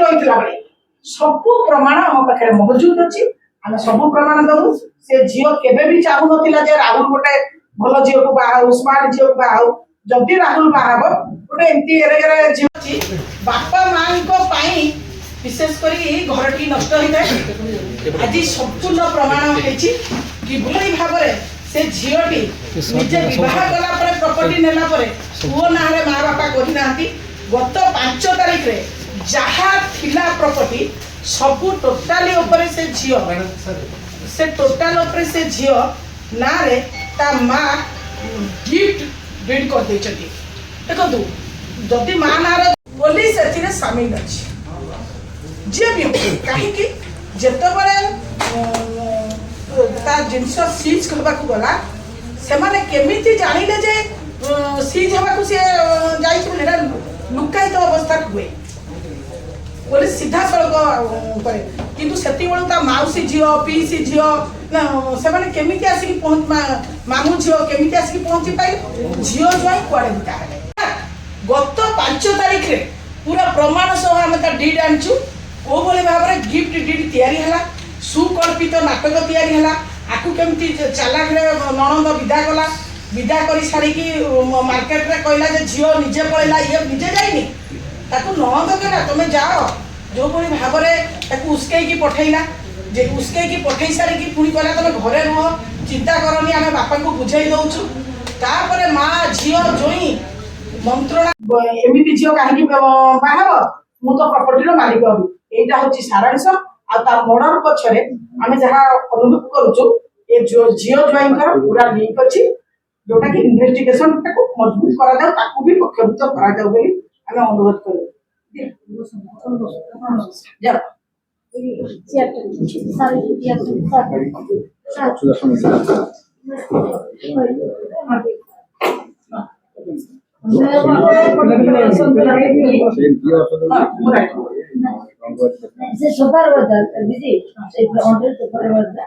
रही सब प्रमाण आम पाखे मौजूद अच्छी आम सब प्रमाण दबू से झील केवे भी चाहू ना राहुल गोटे भल झील को बाहू स्मार्ट झील को बाहू जदि राहुल बाहब गोटे एमती एरेगे झील अच्छी बापा माँ विशेषकर घर टी नष्ट होता है आज संपूर्ण प्रमाण किभली भाव से झीलटी निजे बह गला प्रॉपर्टी नेला पुओ ना माँ बापा करना गत 5 तारीख रे जहाँ थिला प्रॉपर्टी सबू टोटाली ऊपर से झील से टोटाल ऊपर से झील ना रे ता माँ गिफ्ट डीड कर देछथि देखो जदि माँ ना रे पुलिस एथिरे शामिल अछि जे भी कहीं जितेबाला जिनस सीज करने को गला से माने केमिति जानिले जे सीज होगा सी जा लुकायित अवस्था हुए पुलिस सीधा सड़क करे किंतु सेति बेलू ता माउसी झील पीसी झील से माने केमिति आसिक मामू झील केमिति आसिक पहुंची पाइल झील ज्वाई कुआडे बिता गत 5 तारीख रे पूरा प्रमाण सह आम डीड आनचु को भली भाव में गिफ्ट डीड तैयारी सुकल्पित नाटक तैयारी आकु केमती चालाक नणंद विदा कर सारी मार्केट रे कहला जे झील निजे पड़ेला ये निजे जाइनी ताकू नणंद कहला तुम जाओ जो भली भाव में उस्कई पठेला जे उस्कई पठे सारी पुणी कहला तुम घरे रुह चिंता करनी आम बापा को बुझाई दउछु तापर माँ झील जोई मंत्रणा एमती झील कहीं बाहर मु तो प्रॉपर्टी मालिक हबी एटा होची सारांश आ ता मर्डर पछरे आमे जहा अनुभव करूछु ए जो झील ज्वाइंकर पूरा लिंक अछि जोटा कि इन्वेस्टिगेशन को मजबूत करा जाऊ ताकू भी पक्षभुत करा जाऊ बोली आमे अनुरोध करू जा से सुपर बदल दीदी से ऑर्डर सुपर बदल